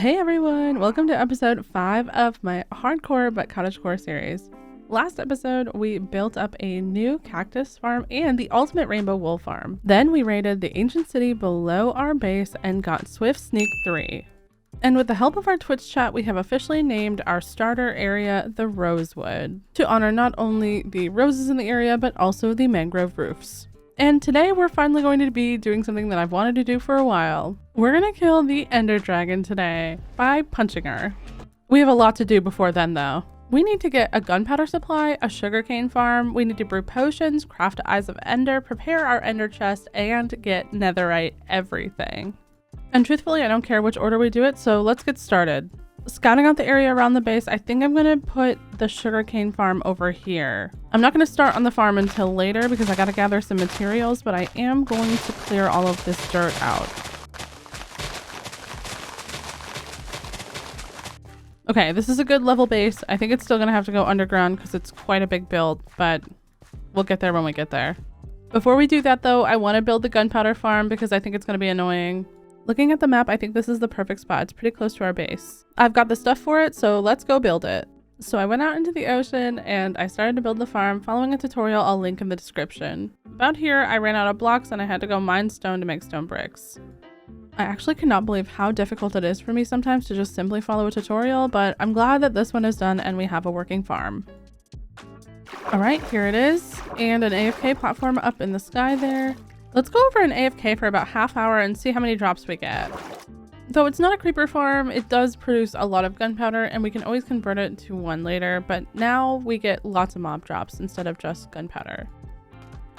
Hey everyone, welcome to episode 5 of my hardcore but cottagecore series. Last episode, we built up a new cactus farm and the ultimate rainbow wool farm. Then we raided the ancient city below our base and got Swift Sneak 3. And with the help of our Twitch chat, we have officially named our starter area the Rosewood, to honor not only the roses in the area, but also the mangrove roofs. And today we're finally going to be doing something that I've wanted to do for a while. We're gonna kill the Ender Dragon today by punching her. We have a lot to do before then though. We need to get a gunpowder supply, a sugarcane farm, we need to brew potions, craft Eyes of Ender, prepare our ender chest, and get netherite everything. And truthfully, I don't care which order we do it, so let's get started. Scouting out the area around the base, I think I'm gonna put the sugarcane farm over here. I'm not gonna start on the farm until later because I gotta gather some materials, but I am going to clear all of this dirt out. Okay, this is a good level base. I think it's still gonna have to go underground because it's quite a big build, but we'll get there when we get there. Before we do that though, I want to build the gunpowder farm because I think it's gonna be annoying. Looking at the map, I think this is the perfect spot. It's pretty close to our base. I've got the stuff for it, so let's go build it. So I went out into the ocean and I started to build the farm following a tutorial I'll link in the description. About here, I ran out of blocks and I had to go mine stone to make stone bricks. I actually cannot believe how difficult it is for me sometimes to just simply follow a tutorial, but I'm glad that this one is done and we have a working farm. Alright, here it is, and an AFK platform up in the sky there. Let's go over an AFK for about half hour and see how many drops we get. Though it's not a creeper farm, it does produce a lot of gunpowder and we can always convert it to one later, but now we get lots of mob drops instead of just gunpowder.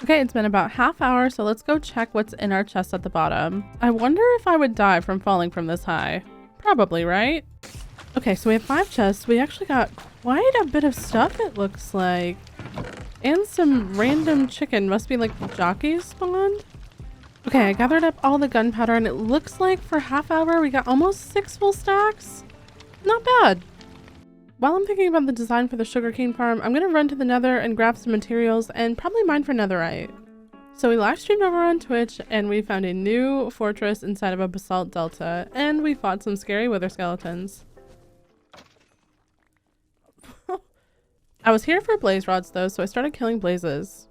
Okay, it's been about half hour, so let's go check what's in our chest at the bottom. I wonder if I would die from falling from this high. Probably, right? Okay, so we have 5 chests. We actually got quite a bit of stuff, it looks like. And some random chicken, must be like jockeys spawned. Okay, I gathered up all the gunpowder and it looks like for half hour we got almost 6 full stacks. Not bad. While I'm thinking about the design for the sugarcane farm, I'm gonna run to the Nether and grab some materials and probably mine for netherite. So we live streamed over on Twitch and we found a new fortress inside of a basalt delta and we fought some scary wither skeletons. I was here for blaze rods though, so I started killing blazes.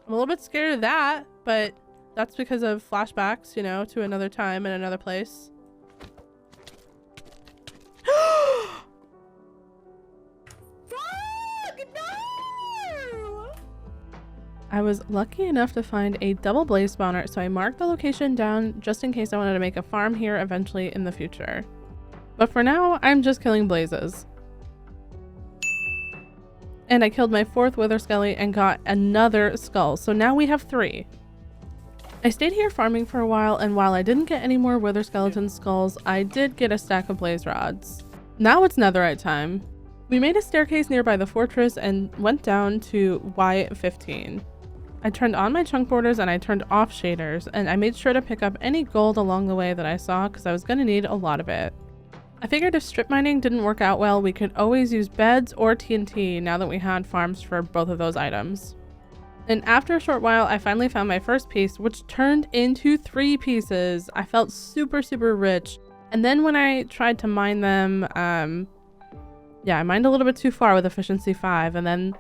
I'm a little bit scared of that, but that's because of flashbacks, you know, to another time and another place. Fuck, no! I was lucky enough to find a double blaze spawner, so I marked the location down just in case I wanted to make a farm here eventually in the future. But for now, I'm just killing blazes. And I killed my 4th wither skelly and got another skull, so now we have 3. I stayed here farming for a while, and while I didn't get any more wither skeleton skulls, I did get a stack of blaze rods. Now it's netherite time. We made a staircase nearby the fortress and went down to Y15. I turned on my chunk borders and I turned off shaders, and I made sure to pick up any gold along the way that I saw because I was going to need a lot of it. I figured if strip mining didn't work out well, we could always use beds or TNT now that we had farms for both of those items. And after a short while, I finally found my first piece, which turned into 3 pieces. I felt super rich. And then when I tried to mine them, yeah, I mined a little bit too far with efficiency 5, and then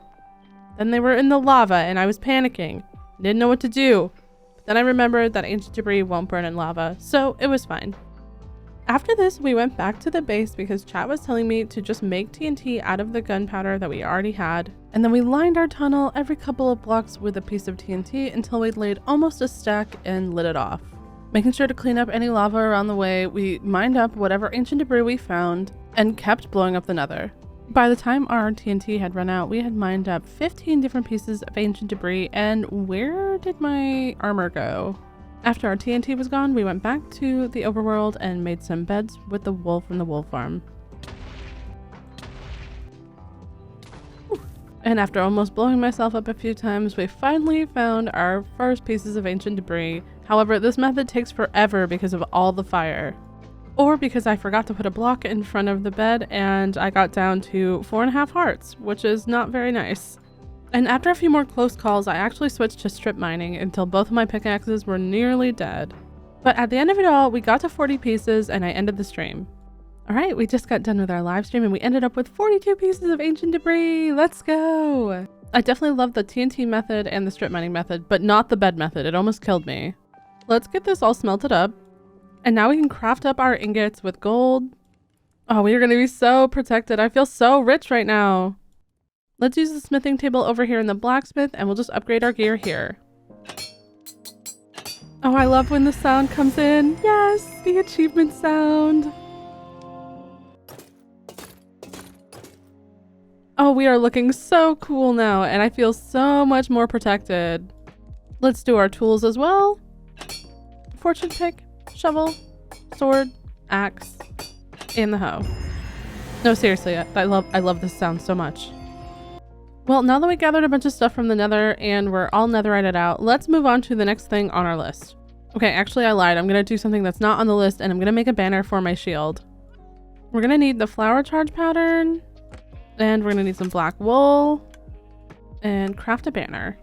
they were in the lava and I was panicking. Didn't know what to do. But then I remembered that ancient debris won't burn in lava, so it was fine. After this, we went back to the base because chat was telling me to just make TNT out of the gunpowder that we already had. And then we lined our tunnel every couple of blocks with a piece of TNT until we'd laid almost a stack and lit it off. Making sure to clean up any lava around the way, we mined up whatever ancient debris we found and kept blowing up the Nether. By the time our TNT had run out, we had mined up 15 different pieces of ancient debris, and where did my armor go? After our TNT was gone, we went back to the overworld and made some beds with the wool from the wool farm. And after almost blowing myself up a few times, we finally found our first pieces of ancient debris. However, this method takes forever because of all the fire. Or because I forgot to put a block in front of the bed and I got down to 4.5 hearts, which is not very nice. And after a few more close calls, I actually switched to strip mining until both of my pickaxes were nearly dead. But at the end of it all, we got to 40 pieces and I ended the stream. All right, we just got done with our live stream and we ended up with 42 pieces of ancient debris. Let's go. I definitely love the TNT method and the strip mining method, but not the bed method. It almost killed me. Let's get this all smelted up. And now we can craft up our ingots with gold. Oh, we are going to be so protected. I feel so rich right now. Let's use the smithing table over here in the blacksmith and we'll just upgrade our gear here. Oh, I love when the sound comes in. Yes, the achievement sound. Oh, we are looking so cool now, and I feel so much more protected. Let's do our tools as well. Fortune pick, shovel, sword, axe, and the hoe. No, seriously, I love this sound so much. Well, now that we gathered a bunch of stuff from the nether and we're all netherited out, let's move on to the next thing on our list. Okay, actually I lied. I'm gonna do something that's not on the list and I'm gonna make a banner for my shield. We're gonna need the flower charge pattern. And we're gonna need some black wool and craft a banner.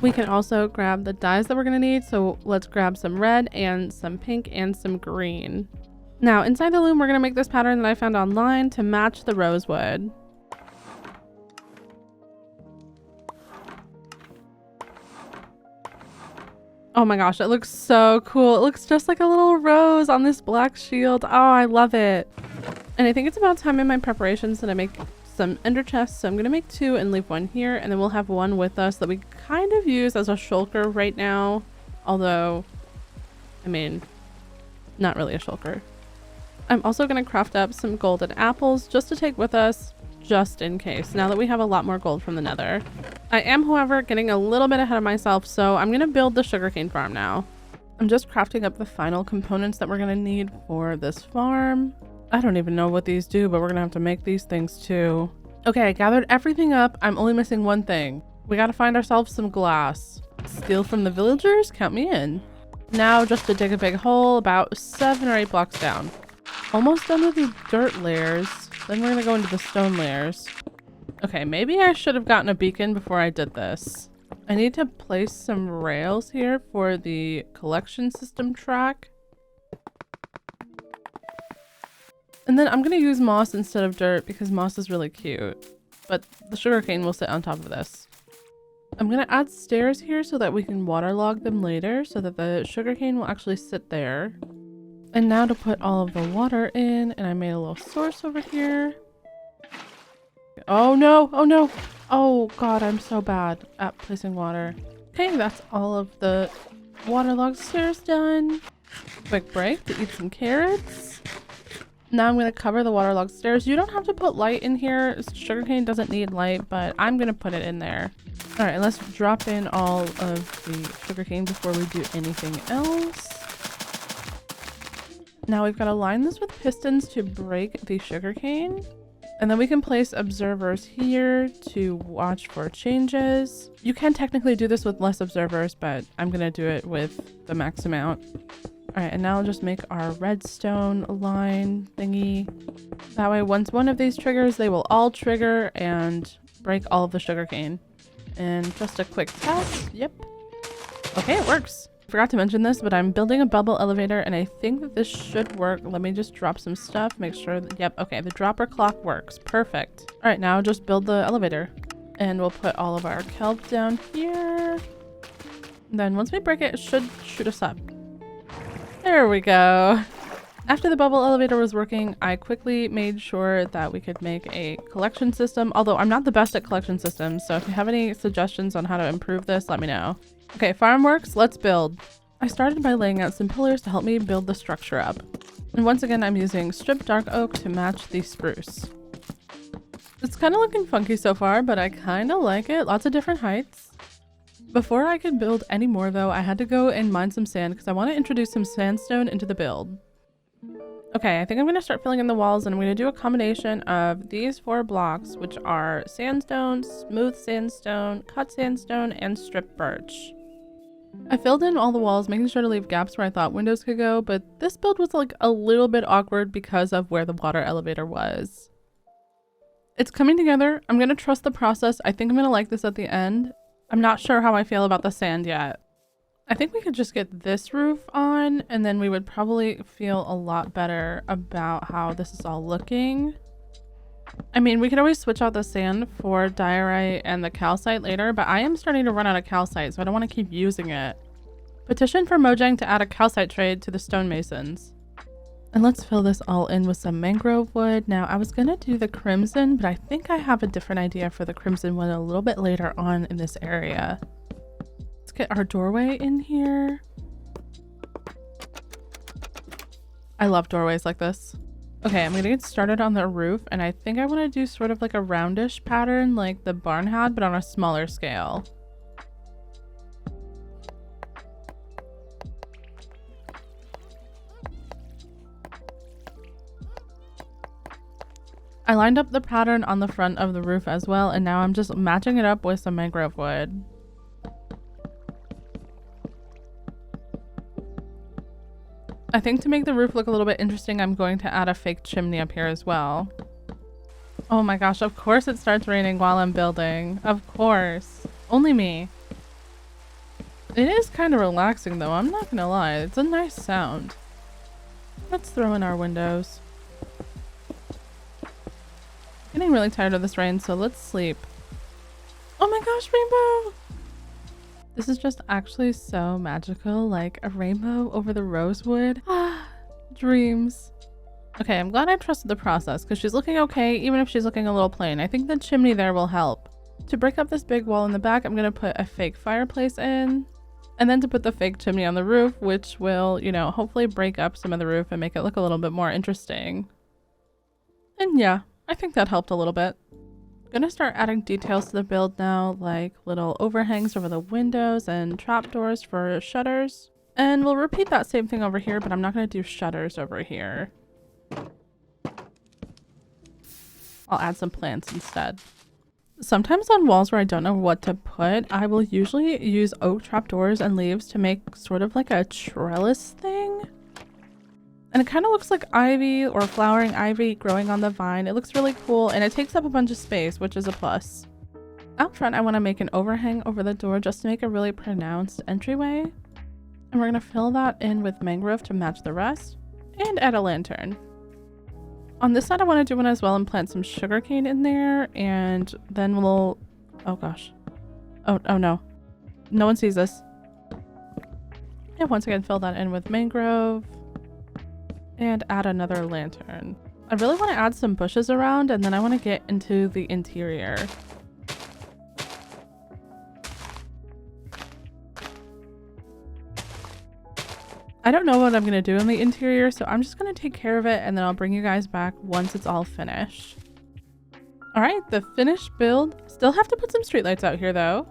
We can also grab the dyes that we're gonna need. So let's grab some red and some pink and some green. Now inside the loom, we're gonna make this pattern that I found online to match the rosewood. Oh my gosh, it looks so cool. It looks just like a little rose on this black shield. Oh, I love it. And I think it's about time in my preparations that I make some ender chests, so I'm gonna make 2 and leave 1 here, and then we'll have 1 with us that we kind of use as a shulker right now, although I mean not really a shulker. I'm also gonna craft up some golden apples just to take with us just in case, now that we have a lot more gold from the nether. I am, however, getting a little bit ahead of myself, so I'm gonna build the sugarcane farm now. I'm just crafting up the final components that we're gonna need for this farm. I don't even know what these do, but we're gonna have to make these things too. Okay, I gathered everything up. I'm only missing one thing. We gotta find ourselves some glass. Steal from the villagers? Count me in. Now just to dig a big hole about 7 or 8 blocks down. Almost done with the dirt layers. Then we're gonna go into the stone layers. Okay, maybe I should have gotten a beacon before I did this. I need to place some rails here for the collection system track. And then I'm gonna use moss instead of dirt because moss is really cute. But the sugarcane will sit on top of this. I'm gonna add stairs here so that we can waterlog them later so that the sugarcane will actually sit there. And now to put all of the water in, and I made a little source over here. Oh no, oh no. Oh god, I'm so bad at placing water. Okay, that's all of the waterlogged stairs done. Quick break to eat some carrots. Now I'm going to cover the waterlogged stairs. You don't have to put light in here. Sugarcane doesn't need light, but I'm going to put it in there. All right, let's drop in all of the sugarcane before we do anything else. Now we've got to line this with pistons to break the sugarcane. And then we can place observers here to watch for changes. You can technically do this with less observers, but I'm going to do it with the max amount. All right, and now I'll just make our redstone line thingy. That way, once one of these triggers, they will all trigger and break all of the sugarcane. And just a quick test. Yep. Okay, it works. Forgot to mention this, but I'm building a bubble elevator, and I think that this should work. Let me just drop some stuff, make sure that, yep, okay, the dropper clock works. Perfect. All right, now just build the elevator. And we'll put all of our kelp down here. And then once we break it, it should shoot us up. There we go. After the bubble elevator was working, I quickly made sure that we could make a collection system, although I'm not the best at collection systems, so if you have any suggestions on how to improve this, let me know. Okay, farm works, let's build. I started by laying out some pillars to help me build the structure up. And once again, I'm using stripped dark oak to match the spruce. It's kind of looking funky so far, but I kind of like it. Lots of different heights. Before I could build any more though, I had to go and mine some sand because I want to introduce some sandstone into the build. Okay, I think I'm going to start filling in the walls, and I'm going to do a combination of these 4 blocks, which are sandstone, smooth sandstone, cut sandstone, and strip birch. I filled in all the walls, making sure to leave gaps where I thought windows could go, but this build was like a little bit awkward because of where the water elevator was. It's coming together. I'm going to trust the process. I think I'm going to like this at the end. I'm not sure how I feel about the sand yet. I think we could just get this roof on and then we would probably feel a lot better about how this is all looking. I mean, we could always switch out the sand for diorite and the calcite later, but I am starting to run out of calcite, so I don't want to keep using it. Petition for Mojang to add a calcite trade to the stonemasons. And let's fill this all in with some mangrove wood. Now, I was going to do the crimson, but I think I have a different idea for the crimson one a little bit later on in this area. Let's get our doorway in here. I love doorways like this. Okay, I'm gonna get started on the roof, and I think I want to do sort of like a roundish pattern like the barn had, but on a smaller scale. I lined up the pattern on the front of the roof as well, and now I'm just matching it up with some mangrove wood. I think to make the roof look a little bit interesting, I'm going to add a fake chimney up here as well. Oh my gosh, of course it starts raining while I'm building. Of course. Only me. It is kind of relaxing though, I'm not gonna lie. It's a nice sound. Let's throw in our windows. Getting really tired of this rain, so let's sleep. Oh my gosh, rainbow! This is just actually so magical, like a rainbow over the rosewood. Ah, dreams. Okay, I'm glad I trusted the process because she's looking okay, even if she's looking a little plain. I think the chimney there will help. To break up this big wall in the back, I'm gonna put a fake fireplace in, and then to put the fake chimney on the roof, which will, you know, hopefully break up some of the roof and make it look a little bit more interesting. And yeah, I think that helped a little bit. I'm gonna start adding details to the build now, like little overhangs over the windows and trapdoors for shutters. And we'll repeat that same thing over here, but I'm not gonna do shutters over here. I'll add some plants instead. Sometimes on walls where I don't know what to put, I will usually use oak trapdoors and leaves to make sort of like a trellis thing. And it kind of looks like ivy or flowering ivy growing on the vine. It looks really cool and it takes up a bunch of space, which is a plus. Out front, I want to make an overhang over the door just to make a really pronounced entryway. And we're going to fill that in with mangrove to match the rest and add a lantern. On this side, I want to do one as well and plant some sugarcane in there, and then we'll... Oh gosh. Oh no. No one sees this. And once again, fill that in with mangrove. And add another lantern. I really want to add some bushes around, and then I want to get into the interior. I don't know what I'm going to do in the interior, so I'm just going to take care of it, and then I'll bring you guys back once it's all finished. Alright, the finished build. Still have to put some streetlights out here though.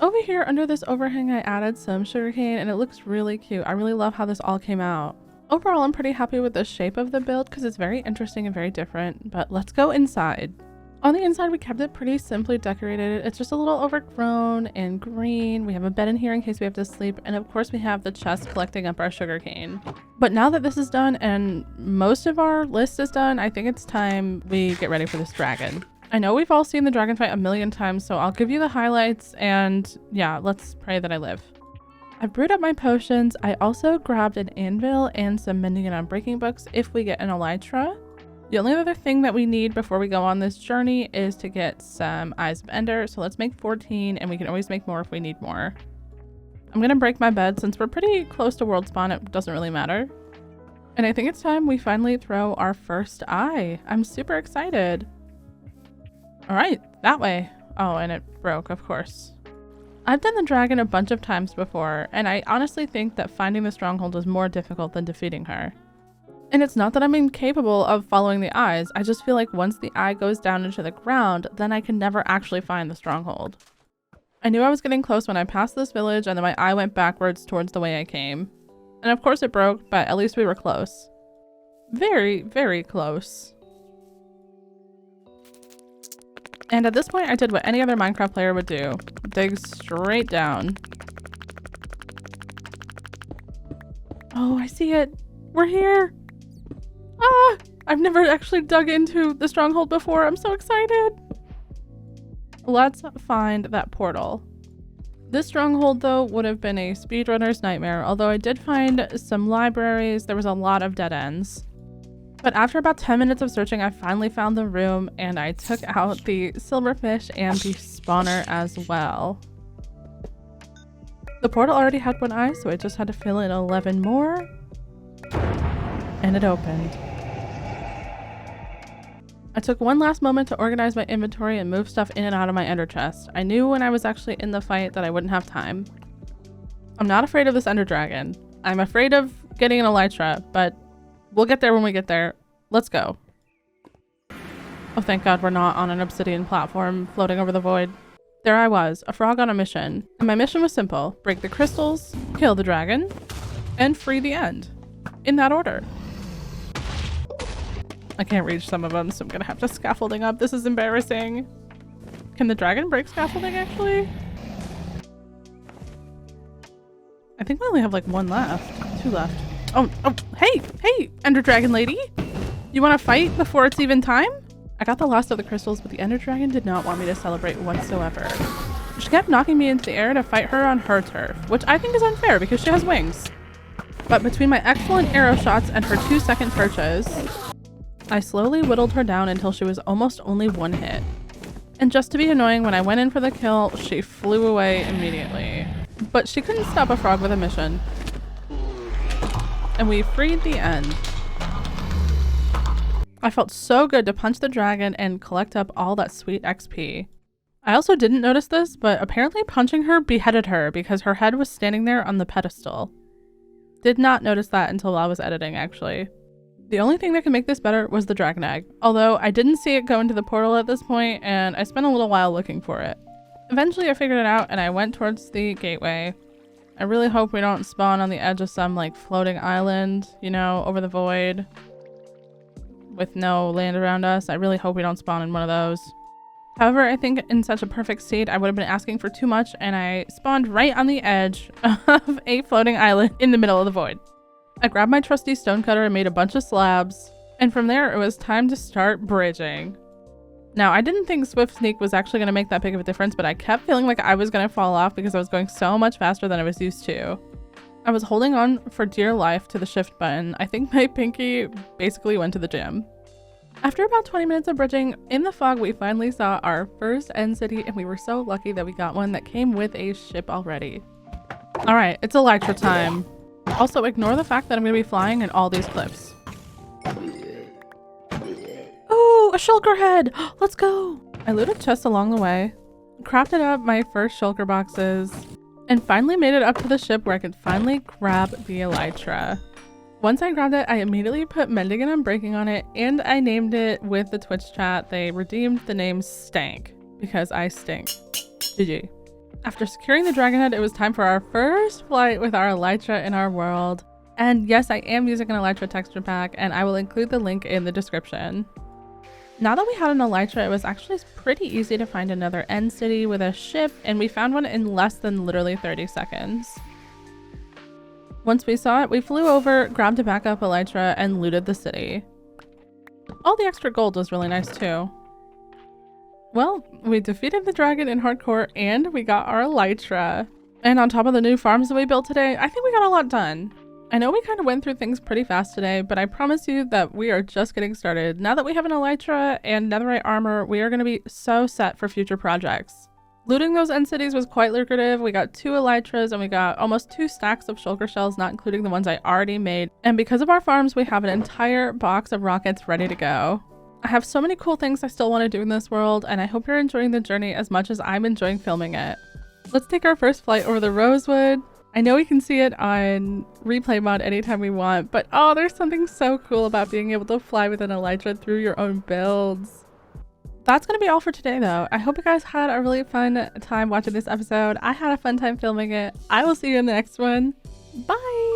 Over here under this overhang, I added some sugarcane, and it looks really cute. I really love how this all came out. Overall, I'm pretty happy with the shape of the build because it's very interesting and very different, but let's go inside. On the inside, we kept it pretty simply decorated. It's just a little overgrown and green. We have a bed in here in case we have to sleep, and of course we have the chest collecting up our sugarcane. But now that this is done and most of our list is done, I think it's time we get ready for this dragon. I know we've all seen the dragon fight a million times, so I'll give you the highlights, and yeah, let's pray that I live. I brewed up my potions. I also grabbed an anvil and some mending and unbreaking books if we get an elytra. The only other thing that we need before we go on this journey is to get some eyes of ender. So let's make 14, and we can always make more if we need more. I'm gonna break my bed since we're pretty close to world spawn. It doesn't really matter. And I think it's time we finally throw our first eye. I'm super excited. All right, that way. Oh, and it broke, of course. I've done the dragon a bunch of times before, and I honestly think that finding the stronghold is more difficult than defeating her. And it's not that I'm incapable of following the eyes, I just feel like once the eye goes down into the ground, then I can never actually find the stronghold. I knew I was getting close when I passed this village, and then my eye went backwards towards the way I came. And of course it broke, but at least we were close. Very, very close. And at this point, I did what any other Minecraft player would do. Dig straight down. Oh, I see it. We're here. Ah! I've never actually dug into the stronghold before. I'm so excited. Let's find that portal. This stronghold though would have been a speedrunner's nightmare, although I did find some libraries. There was a lot of dead ends. But after about 10 minutes of searching, I finally found the room and I took out the silverfish and the spawner as well. The portal already had one eye, so I just had to fill in 11 more. And it opened. I took one last moment to organize my inventory and move stuff in and out of my ender chest. I knew when I was actually in the fight that I wouldn't have time. I'm not afraid of this ender dragon. I'm afraid of getting an elytra, but we'll get there when we get there. Let's go. Oh, thank God we're not on an obsidian platform floating over the void. There I was, a frog on a mission. And my mission was simple. Break the crystals, kill the dragon, and free the end. In that order. I can't reach some of them, so I'm gonna have to scaffolding up. This is embarrassing. Can the dragon break scaffolding, actually? I think we only have like one left. Two left. Oh, hey, Ender Dragon lady. You want to fight before it's even time? I got the last of the crystals, but the Ender Dragon did not want me to celebrate whatsoever. She kept knocking me into the air to fight her on her turf, which I think is unfair because she has wings. But between my excellent arrow shots and her 2-second perches, I slowly whittled her down until she was almost only one hit. And just to be annoying, when I went in for the kill, she flew away immediately. But she couldn't stop a frog with a mission. And we freed the end. I felt so good to punch the dragon and collect up all that sweet XP. I also didn't notice this, but apparently punching her beheaded her because her head was standing there on the pedestal. Did not notice that until I was editing, actually. The only thing that could make this better was the dragon egg, although I didn't see it go into the portal at this point, and I spent a little while looking for it. Eventually I figured it out and I went towards the gateway. I really hope we don't spawn on the edge of some like floating island, you know, over the void with no land around us. I really hope we don't spawn in one of those. However, I think in such a perfect state I would have been asking for too much, and I spawned right on the edge of a floating island in the middle of the void. I grabbed my trusty stonecutter and made a bunch of slabs, and from there it was time to start bridging. Now, I didn't think Swift Sneak was actually going to make that big of a difference, but I kept feeling like I was going to fall off because I was going so much faster than I was used to. I was holding on for dear life to the shift button. I think my pinky basically went to the gym. After about 20 minutes of bridging, in the fog we finally saw our first end city, and we were so lucky that we got one that came with a ship already. Alright, it's ELYTRA time. Also, ignore the fact that I'm going to be flying in all these cliffs. Oh, a shulker head! Let's go! I looted chests along the way, crafted up my first shulker boxes, and finally made it up to the ship where I could finally grab the ELYTRA. Once I grabbed it, I immediately put mending and unbreaking on it, and I named it with the Twitch chat. They redeemed the name Stank because I stink. GG. After securing the dragon head, it was time for our first flight with our ELYTRA in our world. And yes, I am using an ELYTRA texture pack, and I will include the link in the description. Now that we had an ELYTRA, it was actually pretty easy to find another end city with a ship, and we found one in less than literally 30 seconds. Once we saw it, we flew over, grabbed a backup ELYTRA, and looted the city. All the extra gold was really nice too. Well, we defeated the dragon in hardcore and we got our ELYTRA. And on top of the new farms that we built today, I think we got a lot done. I know we kind of went through things pretty fast today, but I promise you that we are just getting started. Now that we have an ELYTRA and netherite armor, we are going to be so set for future projects. Looting those end cities was quite lucrative. We got 2 ELYTRAs and we got almost 2 stacks of shulker shells, not including the ones I already made. And because of our farms, we have an entire box of rockets ready to go. I have so many cool things I still want to do in this world, and I hope you're enjoying the journey as much as I'm enjoying filming it. Let's take our first flight over the Rosewood. I know we can see it on replay mod anytime we want, but oh, there's something so cool about being able to fly with an ELYTRA through your own builds. That's going to be all for today though. I hope you guys had a really fun time watching this episode. I had a fun time filming it. I will see you in the next one. Bye!